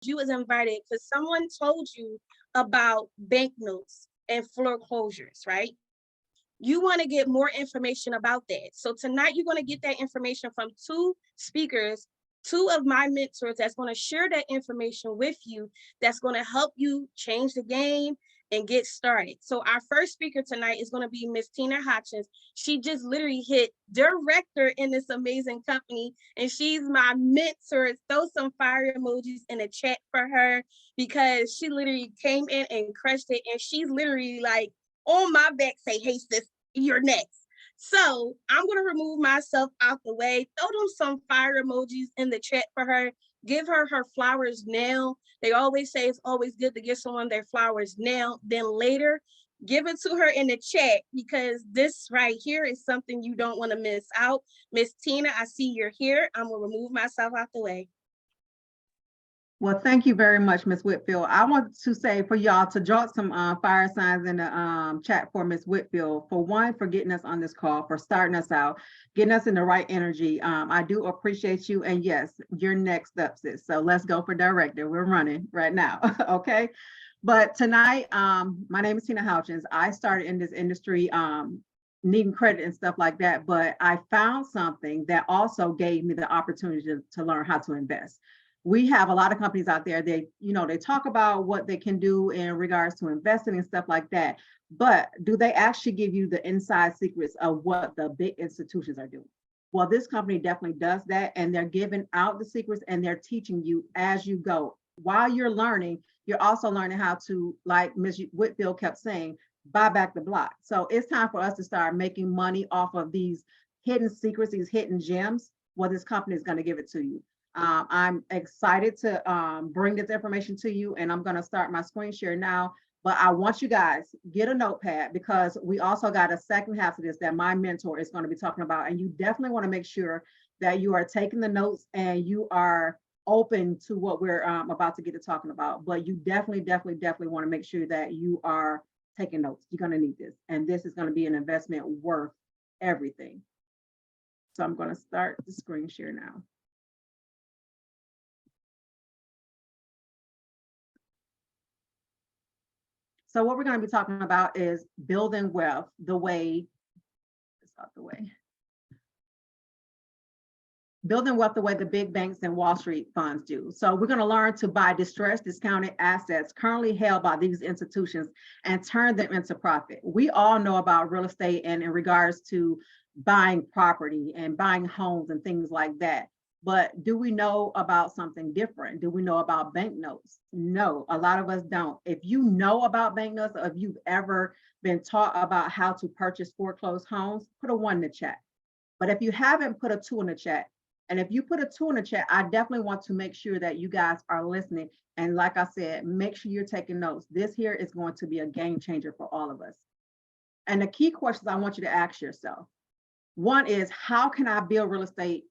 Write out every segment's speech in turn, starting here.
you was invited because someone told you about banknotes and foreclosures, right? You want to get more information about that. So tonight you're going to get that information from two speakers, two of my mentors that's going to share that information with you, that's going to help you change the game and get started. So our first speaker tonight is going to be Miss Tina Hopkins. She just literally hit director in this amazing company, and she's my mentor. Throw some fire emojis in the chat for her, because she literally came in and crushed it, and she's literally like on my back say, hey sis, you're next. So I'm going to remove myself out the way, throw them some fire emojis in the chat for her, give her her flowers now. They always say it's always good to give someone their flowers now, then later. Give it to her in the chat, because this right here is something you don't want to miss out. Miss Tina, I see you're here. I'm going to remove myself out the way. Well, thank you very much, Ms. Whitfield. I want to say for y'all to drop some fire signs in the chat for Ms. Whitfield. For one, for getting us on this call, for starting us out, getting us in the right energy. I do appreciate you. And yes, you're next up, sis. So let's go for director. We're running right now, okay? But tonight, my name is Tina Houchins. I started in this industry needing credit and stuff like that, but I found something that also gave me the opportunity to learn how to invest. We have a lot of companies out there, they talk about what they can do in regards to investing and stuff like that, but do they actually give you the inside secrets of what the big institutions are doing? Well, this company definitely does that, and they're giving out the secrets and they're teaching you as you go. While you're learning, you're also learning how to, like Ms. Whitfield kept saying, buy back the block. So it's time for us to start making money off of these hidden secrets, these hidden gems. Well, this company is going to give it to you. I'm excited to bring this information to you, and I'm going to start my screen share now. But I want you guys get a notepad, because we also got a second half of this that my mentor is going to be talking about. And you definitely want to make sure that you are taking the notes and you are open to what we're about to get to talking about. But you definitely want to make sure that you are taking notes. You're going to need this. And this is going to be an investment worth everything. So I'm going to start the screen share now. So what we're going to be talking about is building wealth the way, building wealth the way the big banks and Wall Street funds do. So we're going to learn to buy distressed, discounted assets currently held by these institutions and turn them into profit. We all know about real estate and in regards to buying property and buying homes and things like that. But do we know about something different? Do we know about banknotes? No, a lot of us don't. If you know about banknotes, or if you've ever been taught about how to purchase foreclosed homes, put a 1 in the chat. But if you haven't, put a 2 in the chat. And if you put a 2 in the chat, I definitely want to make sure that you guys are listening. And like I said, make sure you're taking notes. This here is going to be a game changer for all of us. And the key questions I want you to ask yourself. One is, how can I build real estate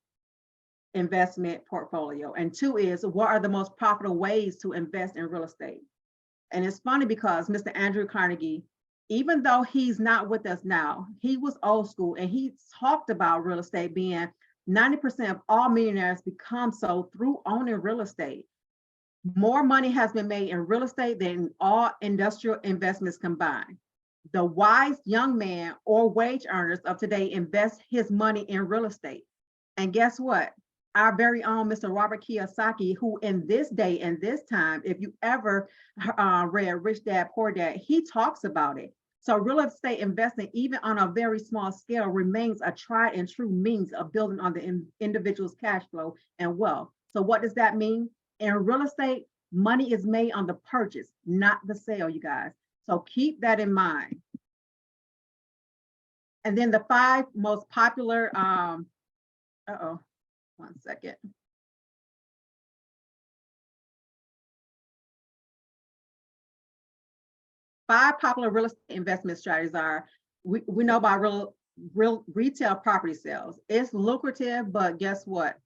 investment portfolio? And 2 is, what are the most profitable ways to invest in real estate? And it's funny because Mr. Andrew Carnegie, even though he's not with us now, he was old school and he talked about real estate being 90% of all millionaires become so through owning real estate. More money has been made in real estate than all industrial investments combined. The wise young man or wage earners of today invest his money in real estate. And guess what? Our very own Mr. Robert Kiyosaki, who in this day and this time, if you ever read Rich Dad, Poor Dad, he talks about it. So real estate investing, even on a very small scale, remains a tried and true means of building on the individual's cash flow and wealth. So what does that mean? In real estate, money is made on the purchase, not the sale, you guys. So keep that in mind. And then the 5 most popular, one second. Five popular real estate investment strategies are, we know about real retail property sales. It's lucrative, but guess what?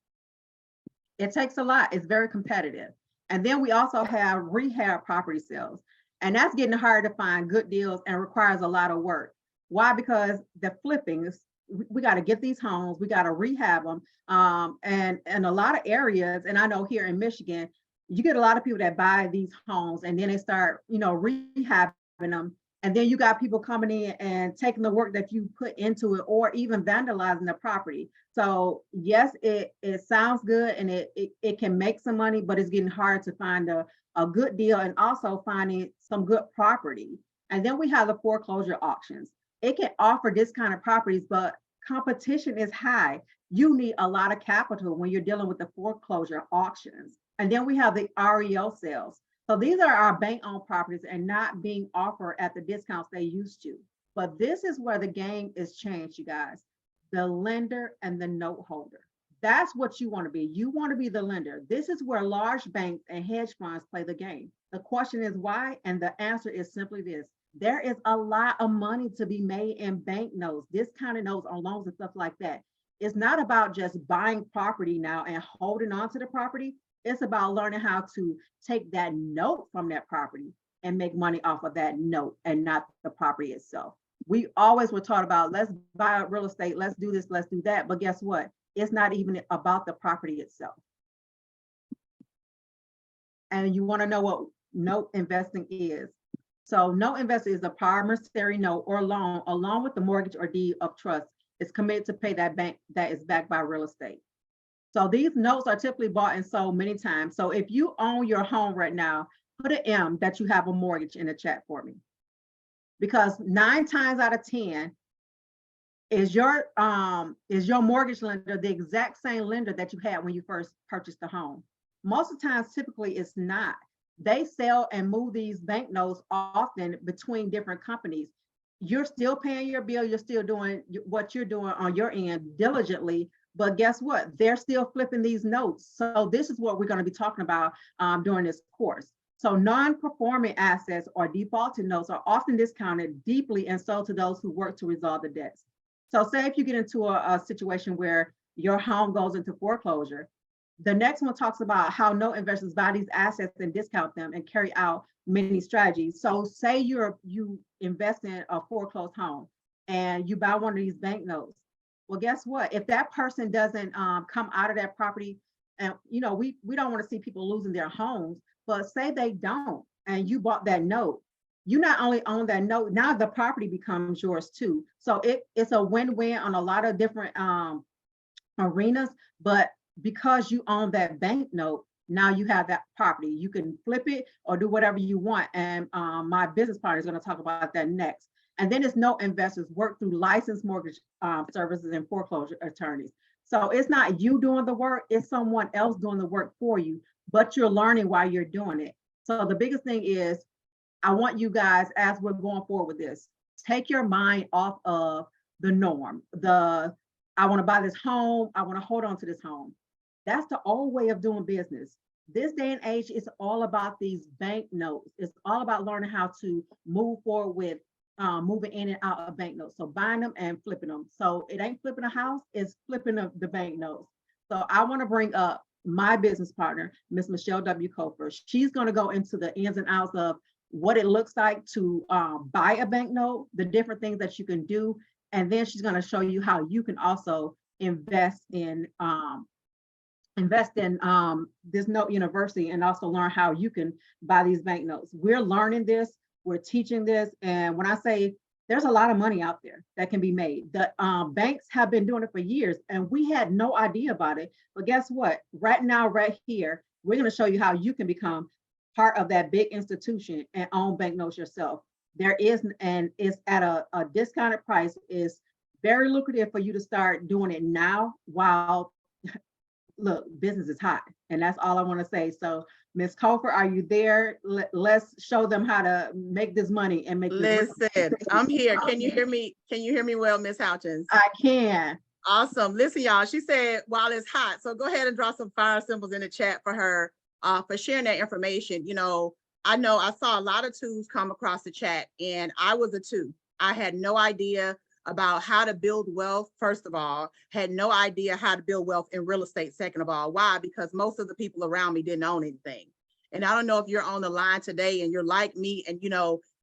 It takes a lot. It's very competitive. And then we also have rehab property sales. And that's getting hard to find good deals and requires a lot of work. Why? Because the flipping is, we got to get these homes, we got to rehab them. And a lot of areas, and I know here in Michigan, you get a lot of people that buy these homes and then they start, rehabbing them. And then you got people coming in and taking the work that you put into it, or even vandalizing the property. So yes, it sounds good and it can make some money, but it's getting hard to find a good deal and also finding some good property. And then we have the foreclosure auctions. It can offer this kind of properties, but competition is high. You need a lot of capital when you're dealing with the foreclosure auctions. And then we have the REO sales. So these are our bank-owned properties and not being offered at the discounts they used to. But this is where the game is changed, you guys. The lender and the note holder. That's what you want to be. You want to be the lender. This is where large banks and hedge funds play the game. The question is why? And the answer is simply this. There is a lot of money to be made in bank notes, discounted notes on loans and stuff like that. It's not about just buying property now and holding on to the property. It's about learning how to take that note from that property and make money off of that note and not the property itself. We always were taught about, let's buy real estate, let's do this, let's do that. But guess what? It's not even about the property itself. And you want to know what note investing is. So note investing is a promissory note or loan along with the mortgage or deed of trust is committed to pay that bank that is backed by real estate. So these notes are typically bought and sold many times. So if you own your home right now, put an M that you have a mortgage in the chat for me. Because 9 times out of 10, is your mortgage lender the exact same lender that you had when you first purchased the home? Most of the times, typically it's not. They sell and move these bank notes often between different companies. You're still paying your bill, you're still doing what you're doing on your end diligently, but guess what? They're still flipping these notes. So this is what we're going to be talking about during this course. So non-performing assets or defaulted notes are often discounted deeply and sold to those who work to resolve the debts. So say if you get into a situation where your home goes into foreclosure, the next one talks about how note investors buy these assets and discount them and carry out many strategies. So say you invest in a foreclosed home and you buy one of these bank notes. Well, guess what? If that person doesn't come out of that property, and we don't want to see people losing their homes, but say they don't, and you bought that note, you not only own that note, now the property becomes yours too. So it's a win-win on a lot of different arenas, but because you own that bank note, now you have that property. You can flip it or do whatever you want. And my business partner is going to talk about that next. And then it's note investors work through licensed mortgage services and foreclosure attorneys. So it's not you doing the work, it's someone else doing the work for you, but you're learning while you're doing it. So the biggest thing is, I want you guys, as we're going forward with this, take your mind off of the norm. I want to buy this home, I want to hold on to this home. That's the old way of doing business. This day and age is all about these bank notes. It's all about learning how to move forward with moving in and out of bank notes. So buying them and flipping them. So it ain't flipping a house, it's flipping the bank notes. So I want to bring up my business partner, Ms. Michelle W. Cofer. She's going to go into the ins and outs of what it looks like to buy a bank note, the different things that you can do. And then she's going to show you how you can also invest in this note university and also learn how you can buy these bank notes. We're learning this, we're teaching this. And when I say there's a lot of money out there that can be made, the banks have been doing it for years and we had no idea about it. But guess what? Right now, right here, we're going to show you how you can become part of that big institution and own bank notes yourself. There is, and it's at a discounted price. Is very lucrative for you to start doing it now while look, business is hot. And that's all I want to say. So Ms. Cofer, are you there? Let's show them how to make this money and make this Listen, I'm here. Can you hear me? Can you hear me well, Ms. Houchins? I can. Awesome. Listen, y'all, she said while it's hot. So go ahead and draw some fire symbols in the chat for her for sharing that information. I know I saw a lot of twos come across the chat and I was a two. I had no idea about how to build wealth, first of all, had no idea how to build wealth in real estate, second of all. Why? Because most of the people around me didn't own anything. And I don't know if you're on the line today and you're like me and,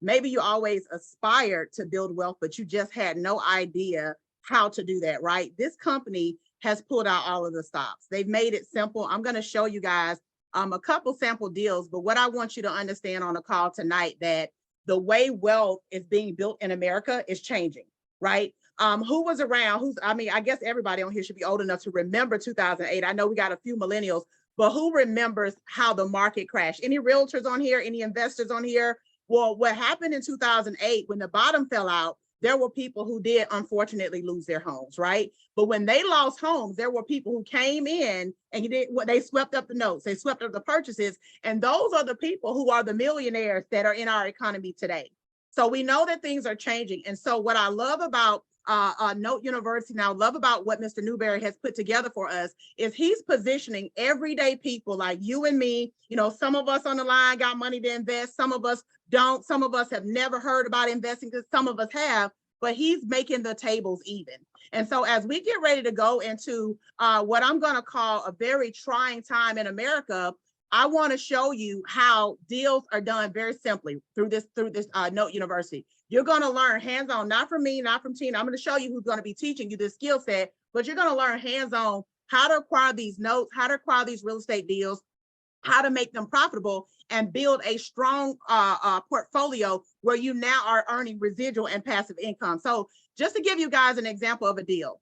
maybe you always aspired to build wealth, but you just had no idea how to do that, right? This company has pulled out all of the stops. They've made it simple. I'm going to show you guys a couple sample deals, but what I want you to understand on the call tonight, that the way wealth is being built in America is changing, right? Who was around? I mean, I guess everybody on here should be old enough to remember 2008. I know we got a few millennials, but who remembers how the market crashed? Any realtors on here? Any investors on here? Well, what happened in 2008 when the bottom fell out, there were people who did unfortunately lose their homes, right? But when they lost homes, there were people who came in and they swept up the notes, they swept up the purchases, and those are the people who are the millionaires that are in our economy today. So we know that things are changing. And so what I love about Note University, now love about what Mr. Newberry has put together for us, is he's positioning everyday people like you and me. You know, some of us on the line got money to invest, some of us don't, some of us have never heard about investing, because some of us have, but he's making the tables even. And so as we get ready to go into what I'm going to call a very trying time in America, I want to show you how deals are done very simply through this Note University. You're going to learn hands-on, not from me, not from Tina. I'm going to show you who's going to be teaching you this skill set, but you're going to learn hands-on how to acquire these notes, how to acquire these real estate deals, how to make them profitable, and build a strong portfolio where you now are earning residual and passive income. So just to give you guys an example of a deal,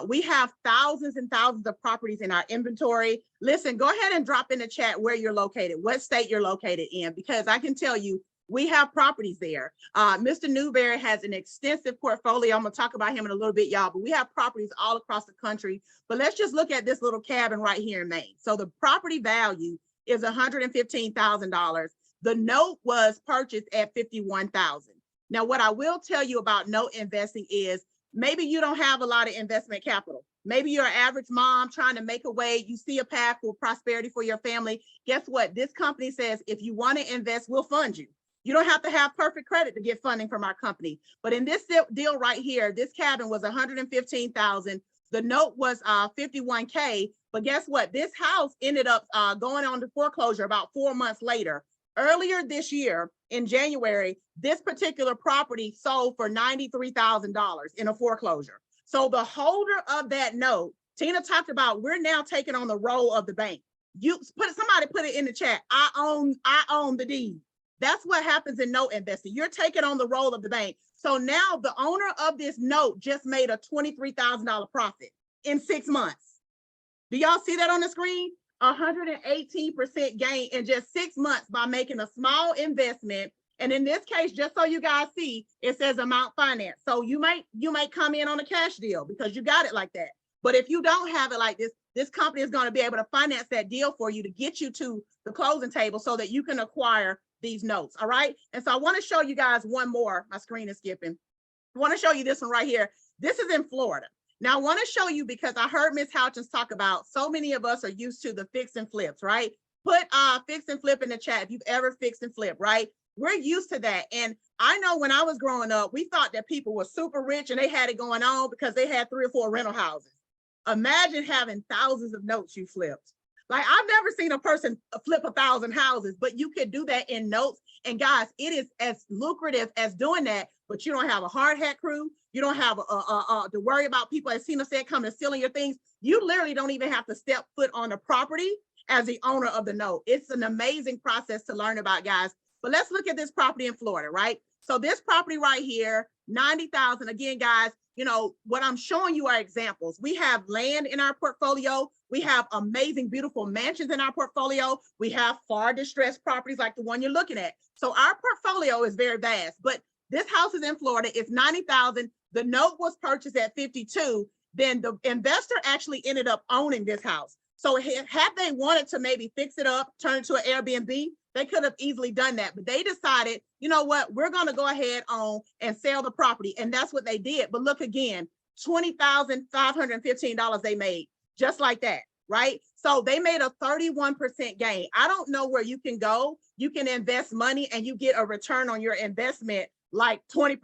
we have thousands and thousands of properties in our inventory. Listen, go ahead and drop in the chat where you're located, what state you're located in, because I can tell you we have properties there. Mr. Newberry has an extensive portfolio. I'm gonna talk about him in a little bit, y'all, but we have properties all across the country. But let's just look at this little cabin right here in Maine. So the property value is $115,000. The note was purchased at $51,000. Now, what I will tell you about note investing is maybe you don't have a lot of investment capital. Maybe you're an average mom trying to make a way. You see a path for prosperity for your family. Guess what? This company says, if you want to invest, we'll fund you. You don't have to have perfect credit to get funding from our company. But in this deal right here, this cabin was $115,000. The note was $51K. But guess what? This house ended up going on to foreclosure about 4 months later. Earlier this year, in January, this particular property sold for $93,000 in a foreclosure. So the holder of that note, Tina talked about, we're now taking on the role of the bank. Somebody put it in the chat. I own the deed. That's what happens in note investing. You're taking on the role of the bank. So now the owner of this note just made a $23,000 profit in 6 months. Do y'all see that on the screen? 118% gain in just 6 months by making a small investment. And in this case, just so you guys see, it says amount finance. So you might come in on a cash deal because you got it like that. But if you don't have it like this, this company is going to be able to finance that deal for you to get you to the closing table so that you can acquire these notes. All right. And so I want to show you guys one more. My screen is skipping. I want to show you this one right here. This is in Florida. Now I want to show you because I heard Ms. Houchins talk about so many of us are used to the fix and flips, right? Put fix and flip in the chat if you've ever fixed and flip, right? We're used to that. And I know when I was growing up, we thought that people were super rich and they had it going on because they had 3 or 4 rental houses. Imagine having thousands of notes you flipped. Like, I've never seen a person flip 1,000 houses, but you could do that in notes. And guys, it is as lucrative as doing that, but you don't have a hard hat crew. You don't have to worry about people, as Tina said, coming and stealing your things. You literally don't even have to step foot on the property as the owner of the note. It's an amazing process to learn about, guys. But let's look at this property in Florida, right? So this property right here, 90,000. Again, guys, you know, what I'm showing you are examples. We have land in our portfolio. We have amazing, beautiful mansions in our portfolio. We have far distressed properties like the one you're looking at. So our portfolio is very vast, but this house is in Florida. It's 90,000. The note was purchased at 52. Then the investor actually ended up owning this house. So had they wanted to maybe fix it up, turn it to an Airbnb, they could have easily done that, but they decided, you know what, we're going to go ahead on and sell the property. And that's what they did. But look again, $20,515 they made just like that, right? So they made a 31% gain. I don't know where you can go. You can invest money and you get a return on your investment like 20%,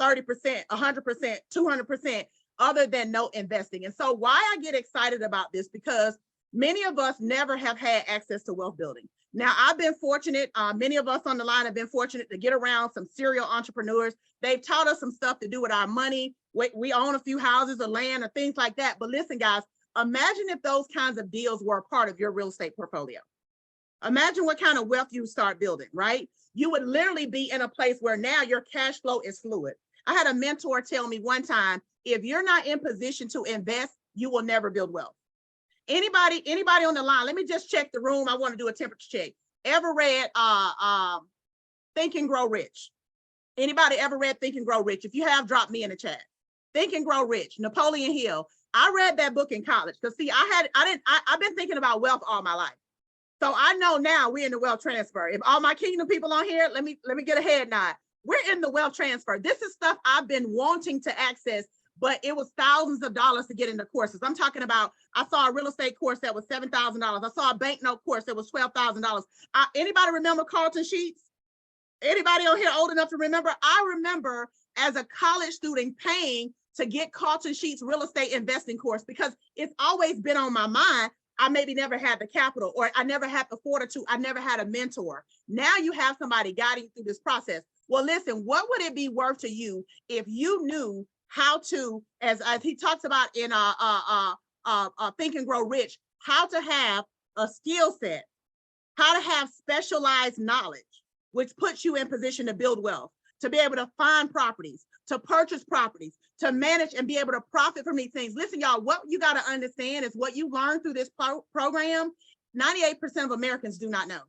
30%, 100%, 200%, other than note investing. And so why I get excited about this, because many of us never have had access to wealth building. Now, I've been fortunate. Many of us on the line have been fortunate to get around some serial entrepreneurs. They've taught us some stuff to do with our money. We own a few houses or land or things like that. But listen, guys, imagine if those kinds of deals were a part of your real estate portfolio. Imagine what kind of wealth you start building, right? You would literally be in a place where now your cash flow is fluid. I had a mentor tell me one time, if you're not in position to invest, you will never build wealth. Anybody on the line, let me just check the room. I want to do a temperature check. Ever read Think and Grow Rich? Anybody ever read Think and Grow Rich? If you have, drop me in the chat. Think and Grow Rich, Napoleon Hill. I read that book in college because see, I've been thinking about wealth all my life. So I know now we're in the wealth transfer. If all my kingdom people on here, let me get a head nod. We're in the wealth transfer. This is stuff I've been wanting to access, but it was thousands of dollars to get into courses. I'm talking about, I saw a real estate course that was $7,000. I saw a banknote course that was $12,000. Anybody remember Carlton Sheets? Anybody on here old enough to remember? I remember as a college student paying to get Carlton Sheets real estate investing course because it's always been on my mind. I maybe never had the capital, or I never had the fortitude. I never had a mentor. Now you have somebody guiding you through this process. Well, listen, what would it be worth to you if you knew how to, as he talks about in Think and Grow Rich, how to have a skill set, how to have specialized knowledge, which puts you in position to build wealth, to be able to find properties, to purchase properties, to manage and be able to profit from these things. Listen, y'all, what you got to understand is what you learn through this program, 98% of Americans do not know.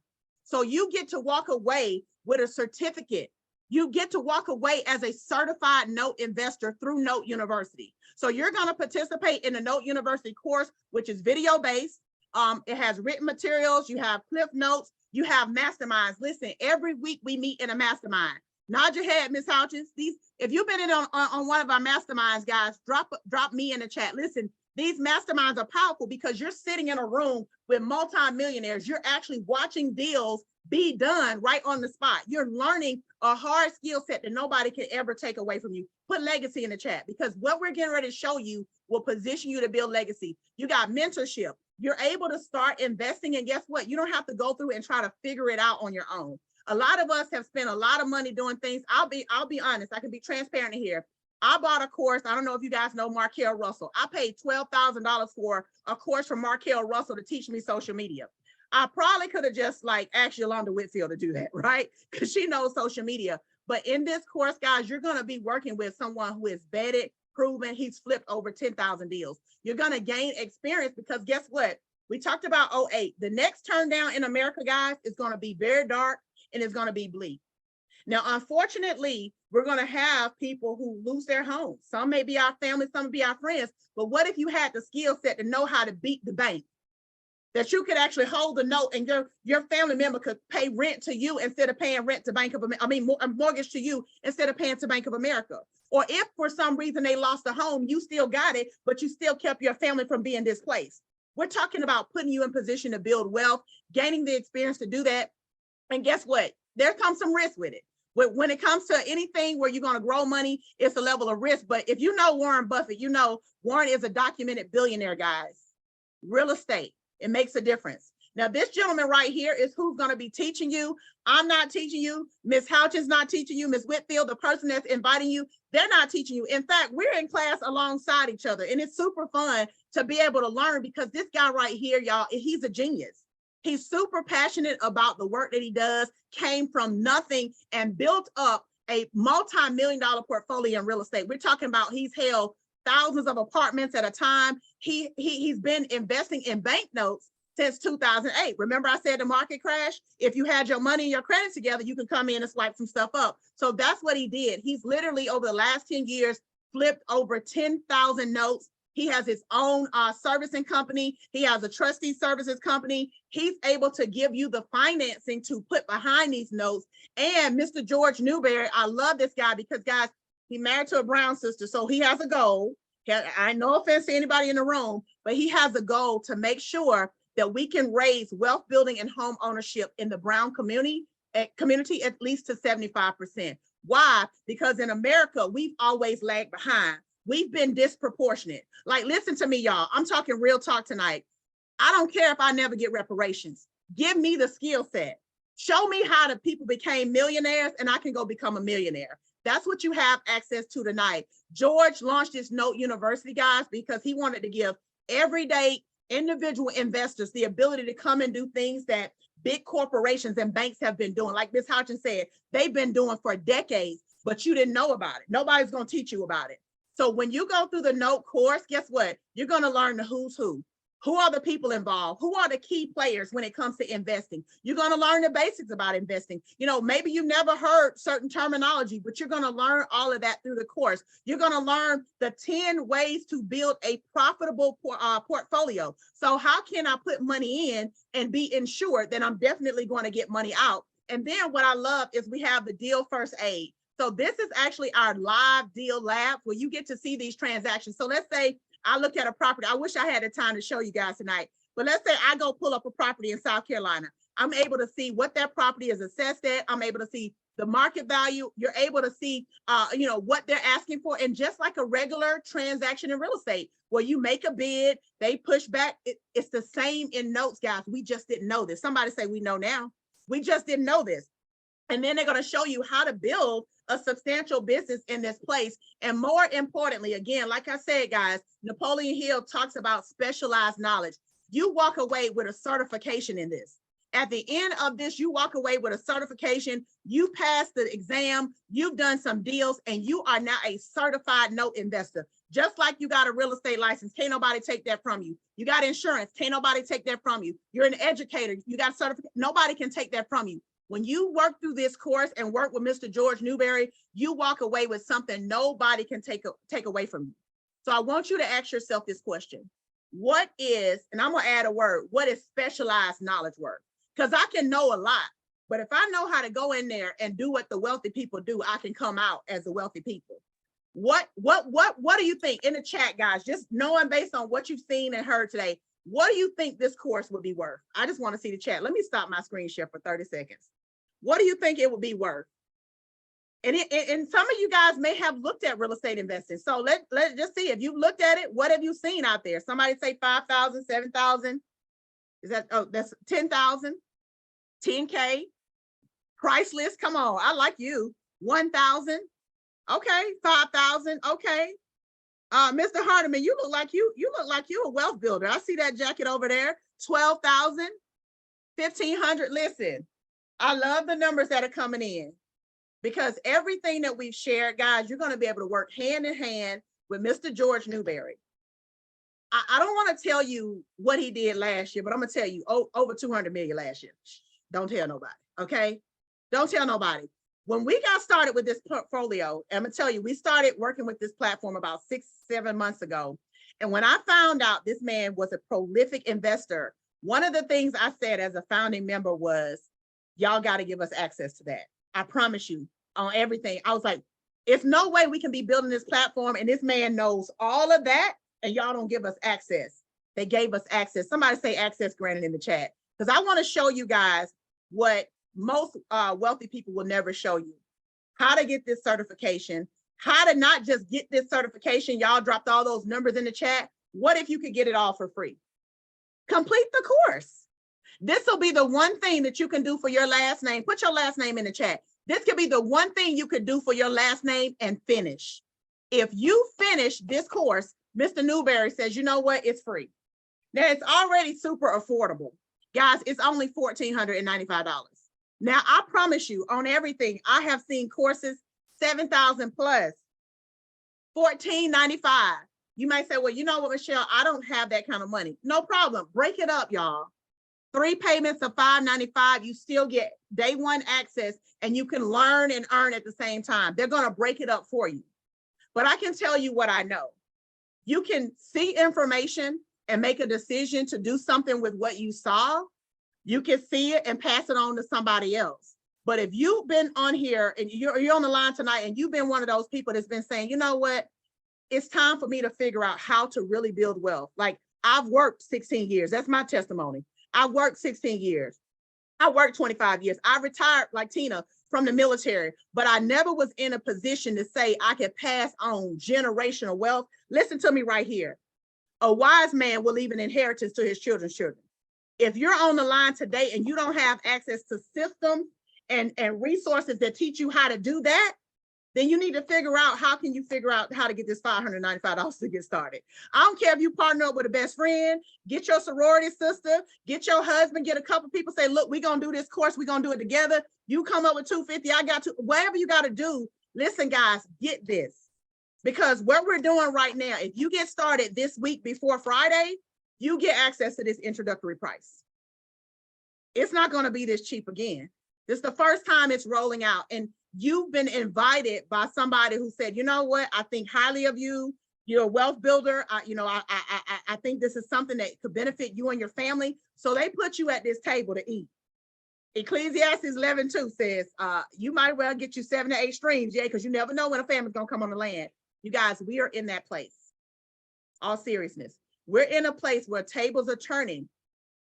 So you get to walk away with a certificate. You get to walk away as a certified note investor through Note University. So you're going to participate in the Note University course, which is video-based. It has written materials. You have cliff notes. You have masterminds. Listen, every week we meet in a mastermind. Nod your head, Ms. Houchins. If you've been in on one of our masterminds, guys, drop me in the chat. Listen, these masterminds are powerful because you're sitting in a room with multimillionaires. You're actually watching deals be done right on the spot. You're learning a hard skill set that nobody can ever take away from you. Put legacy in the chat because what we're getting ready to show you will position you to build legacy. You got mentorship. You're able to start investing, and guess what? You don't have to go through and try to figure it out on your own. A lot of us have spent a lot of money doing things. I'll be honest. I can be transparent here. I bought a course. I don't know if you guys know Markel Russell. I paid $12,000 for a course from Markel Russell to teach me social media. I probably could have just like asked Yolanda Whitfield to do that, right? Because she knows social media. But in this course, guys, you're going to be working with someone who is vetted, proven. He's flipped over 10,000 deals. You're going to gain experience because guess what? We talked about 08. The next turn down in America, guys, is going to be very dark and it's going to be bleak. Now, unfortunately, we're going to have people who lose their homes. Some may be our family, some may be our friends. But what if you had the skill set to know how to beat the bank? That you could actually hold the note and your family member could pay rent to you instead of paying rent to Bank of America. I mean, mortgage to you instead of paying to Bank of America. Or if for some reason they lost a home, you still got it, but you still kept your family from being displaced. We're talking about putting you in position to build wealth, gaining the experience to do that. And guess what? There comes some risk with it. When it comes to anything where you're going to grow money, it's a level of risk. But if you know Warren Buffett, you know Warren is a documented billionaire, guys. Real estate, it makes a difference. Now, this gentleman right here is who's going to be teaching you. I'm not teaching you. Ms. Houchins not teaching you. Ms. Whitfield, the person that's inviting you, they're not teaching you. In fact, we're in class alongside each other. And it's super fun to be able to learn because this guy right here, y'all, he's a genius. He's super passionate about the work that he does, came from nothing and built up a multi-million-dollar portfolio in real estate. We're talking about he's held thousands of apartments at a time. He's been investing in banknotes since 2008. Remember I said the market crash? If you had your money and your credit together, you can come in and swipe some stuff up. So that's what he did. He's literally over the last 10 years flipped over 10,000 notes. He has his own servicing company. He has a trustee services company. He's able to give you the financing to put behind these notes. And Mr. George Newberry, I love this guy because, guys, he married to a Brown sister, so he has a goal. I no offense to anybody in the room, but he has a goal to make sure that we can raise wealth building and home ownership in the Brown community at least to 75%. Why? Because in America, we've always lagged behind. We've been disproportionate. Like, listen to me, y'all. I'm talking real talk tonight. I don't care if I never get reparations. Give me the skill set. Show me how the people became millionaires and I can go become a millionaire. That's what you have access to tonight. George launched this Note University, guys, because he wanted to give everyday individual investors the ability to come and do things that big corporations and banks have been doing. Like Ms. Houchin said, they've been doing for decades, but you didn't know about it. Nobody's going to teach you about it. So when you go through the NOTE course, guess what? You're going to learn the who's who. Who are the people involved? Who are the key players when it comes to investing? You're going to learn the basics about investing. You know, maybe you never heard certain terminology, but you're going to learn all of that through the course. You're going to learn the 10 ways to build a profitable portfolio. So how can I put money in and be ensured that I'm definitely going to get money out? And then what I love is we have the deal first aid. So this is actually our live deal lab where you get to see these transactions. So let's say I look at a property. I wish I had the time to show you guys tonight, but let's say I go pull up a property in South Carolina. I'm able to see what that property is assessed at. I'm able to see the market value. You're able to see, you know, what they're asking for. And just like a regular transaction in real estate, where you make a bid, they push back. It's the same in notes, guys. We just didn't know this. Somebody say we know now. We just didn't know this. And then they're going to show you how to build a substantial business in this place. And more importantly, again, like I said, guys, Napoleon Hill talks about specialized knowledge. You walk away with a certification in this. At the end of this, you walk away with a certification. You passed the exam, you've done some deals, and you are now a certified note investor. Just like you got a real estate license, can't nobody take that from you. You got insurance, can't nobody take that from you. You're an educator, you got certificate, nobody can take that from you. When you work through this course and work with Mr. George Newberry, you walk away with something nobody can take away from you. So I want you to ask yourself this question. What is, and I'm gonna add a word, what is specialized knowledge work? Because I can know a lot, but if I know how to go in there and do what the wealthy people do, I can come out as the wealthy people. What do you think in the chat, guys? Just knowing based on what you've seen and heard today, what do you think this course would be worth? I just want to see the chat. Let me stop my screen share for 30 seconds. What do you think it would be worth? And some of you guys may have looked at real estate investing. So let's just see, if you've looked at it, what have you seen out there? Somebody say 5,000, 7,000. Is that, oh, that's 10,000, 10K, price list. Come on, I like you. 1,000, okay, 5,000, okay. Mr. Hardiman, you look like you a wealth builder. I see that jacket over there. 12,000, 1,500. Listen, I love the numbers that are coming in, because everything that we've shared, guys, you're going to be able to work hand in hand with Mr. George Newberry. I don't want to tell you what he did last year, but I'm going to tell you over 200 million last year. Don't tell nobody, okay? Don't tell nobody. When we got started with this portfolio, I'm going to tell you, we started working with this platform about 6-7 months ago. And when I found out this man was a prolific investor, one of the things I said as a founding member was, y'all got to give us access to that. I promise you, on everything. I was like, it's no way we can be building this platform and this man knows all of that and y'all don't give us access. They gave us access. Somebody say access granted in the chat, because I want to show you guys what most wealthy people will never show you. How to get this certification, how to not just get this certification. Y'all dropped all those numbers in the chat. What if you could get it all for free? Complete the course. This will be the one thing that you can do for your last name. Put your last name in the chat. This could be the one thing you could do for your last name and finish. If you finish this course, Mr. Newberry says, you know what, it's free. Now it's already super affordable. Guys, it's only $1,495. Now I promise you on everything, I have seen courses, 7,000 plus, $1,495. You might say, well, you know what, Michelle, I don't have that kind of money. No problem, break it up, y'all. 3 payments of $595, you still get day one access and you can learn and earn at the same time. They're gonna break it up for you. But I can tell you what I know. You can see information and make a decision to do something with what you saw. You can see it and pass it on to somebody else. But if you've been on here and you're on the line tonight and you've been one of those people that's been saying, you know what, it's time for me to figure out how to really build wealth. Like I've worked 16 years, that's my testimony. I worked 16 years. I worked 25 years. I retired like Tina from the military, but I never was in a position to say I could pass on generational wealth. Listen to me right here. A wise man will leave an inheritance to his children's children. If you're on the line today and you don't have access to systems and resources that teach you how to do that, then you need to figure out how can you figure out how to get this $595 to get started. I don't care if you partner up with a best friend, get your sorority sister, get your husband, get a couple people, say, look, we're gonna do this course, we're gonna do it together. You come up with $250, I got to, whatever you gotta do. Listen, guys, get this. Because what we're doing right now, if you get started this week before Friday, you get access to this introductory price. It's not gonna be this cheap again. This is the first time it's rolling out. And you've been invited by somebody who said, you know what, I think highly of you. You're a wealth builder. I think this is something that could benefit you and your family. So they put you at this table to eat. Ecclesiastes 11:2 says, you might well get you 7 to 8 streams, yeah, because you never know when a family's gonna come on the land. You guys, we are in that place. All seriousness. We're in a place where tables are turning.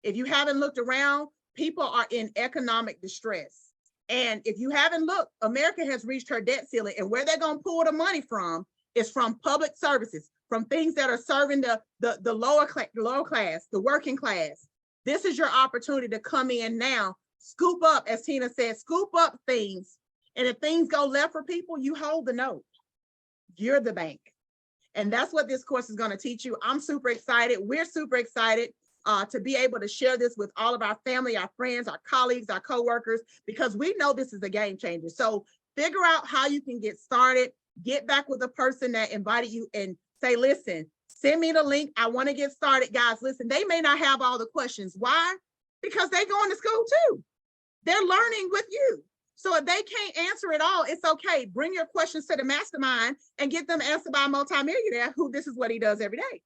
If you haven't looked around, people are in economic distress. And if you haven't looked, America has reached her debt ceiling, and where they're going to pull the money from is from public services, from things that are serving the lower class, the working class. This is your opportunity to come in now, scoop up, as Tina said, scoop up things. And if things go left for people, you hold the note. You're the bank. And that's what this course is going to teach you. I'm super excited. We're super excited to be able to share this with all of our family, our friends, our colleagues, our coworkers, because we know this is a game changer. So figure out how you can get started, get back with the person that invited you and say, listen, send me the link. I want to get started. Guys, listen, they may not have all the questions. Why? Because they're going to school too. They're learning with you. So if they can't answer it all, it's okay. Bring your questions to the mastermind and get them answered by a multimillionaire who this is what he does every day.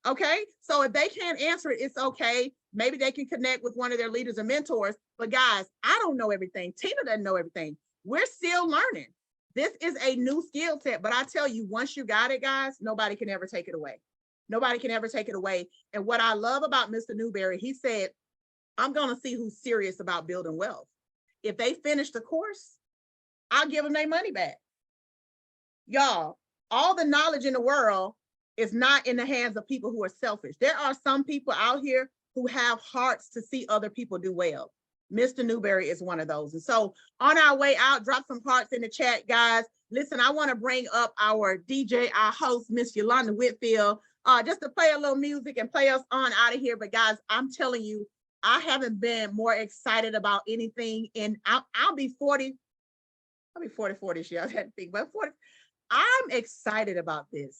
Okay, so if they can't answer it, it's okay. Maybe they can connect with one of their leaders or mentors. But guys, I don't know everything. Tina doesn't know everything. We're still learning. This is a new skill set. But I tell you, once you got it, guys, nobody can ever take it away. Nobody can ever take it away. And what I love about Mr. Newberry, he said, I'm going to see who's serious about building wealth. If they finish the course, I'll give them their money back. Y'all, all the knowledge in the world is not in the hands of people who are selfish. There are some people out here who have hearts to see other people do well. Mr. Newberry is one of those. And so on our way out, drop some hearts in the chat, guys. Listen, I want to bring up our DJ, our host, Miss Yolanda Whitfield, just to play a little music and play us on out of here. But guys, I'm telling you, I haven't been more excited about anything. And I'll be 40. I'll be 44 this year. I had to think, but 40. I'm excited about this,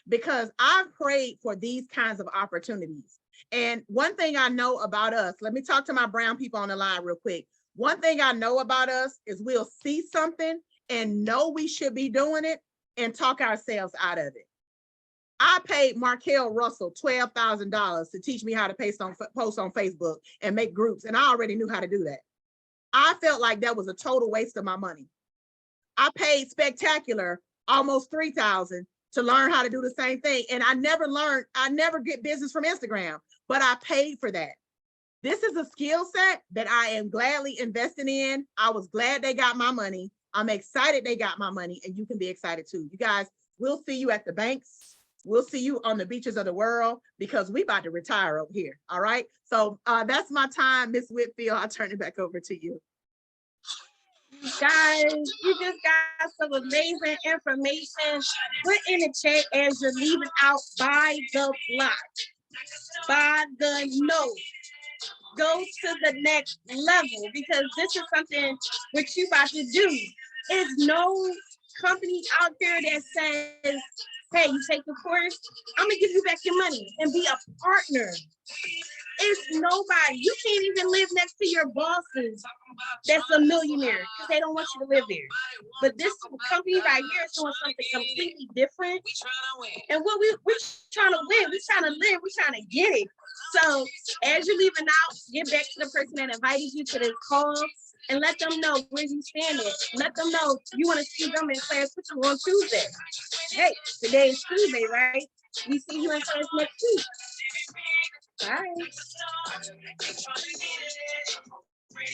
because I've prayed for these kinds of opportunities. And one thing I know about us, let me talk to my brown people on the line real quick. One thing I know about us is we'll see something and know we should be doing it and talk ourselves out of it. I paid Markel Russell $12,000 to teach me how to post on Facebook and make groups, and I already knew how to do that. I felt like that was a total waste of my money. I paid Spectacular almost $3,000 to learn how to do the same thing. And I never get business from Instagram, but I paid for that. This is a skill set that I am gladly investing in. I was glad they got my money. I'm excited they got my money, and you can be excited too. You guys, we'll see you at the banks. We'll see you on the beaches of the world, because we about to retire over here. All right. So that's my time, Miss Whitfield. I'll turn it back over to you. Guys, you just got some amazing information. Put in the chat as you're leaving out, by the block, by the note. Go to the next level, because this is something what you about to do. There's no company out there that says, hey, you take the course, I'm gonna give you back your money and be a partner. It's nobody. You can't even live next to your bosses that's a millionaire, because they don't want you to live there. But this company right here is doing something completely different. And what we're trying to win, we're trying to live, we're trying to get it. So as you're leaving out, get back to the person that invited you to this call and let them know where you stand at. Let them know you want to see them in class with you on Tuesday. Hey, today is Tuesday, right? We see you in class next week. Bye.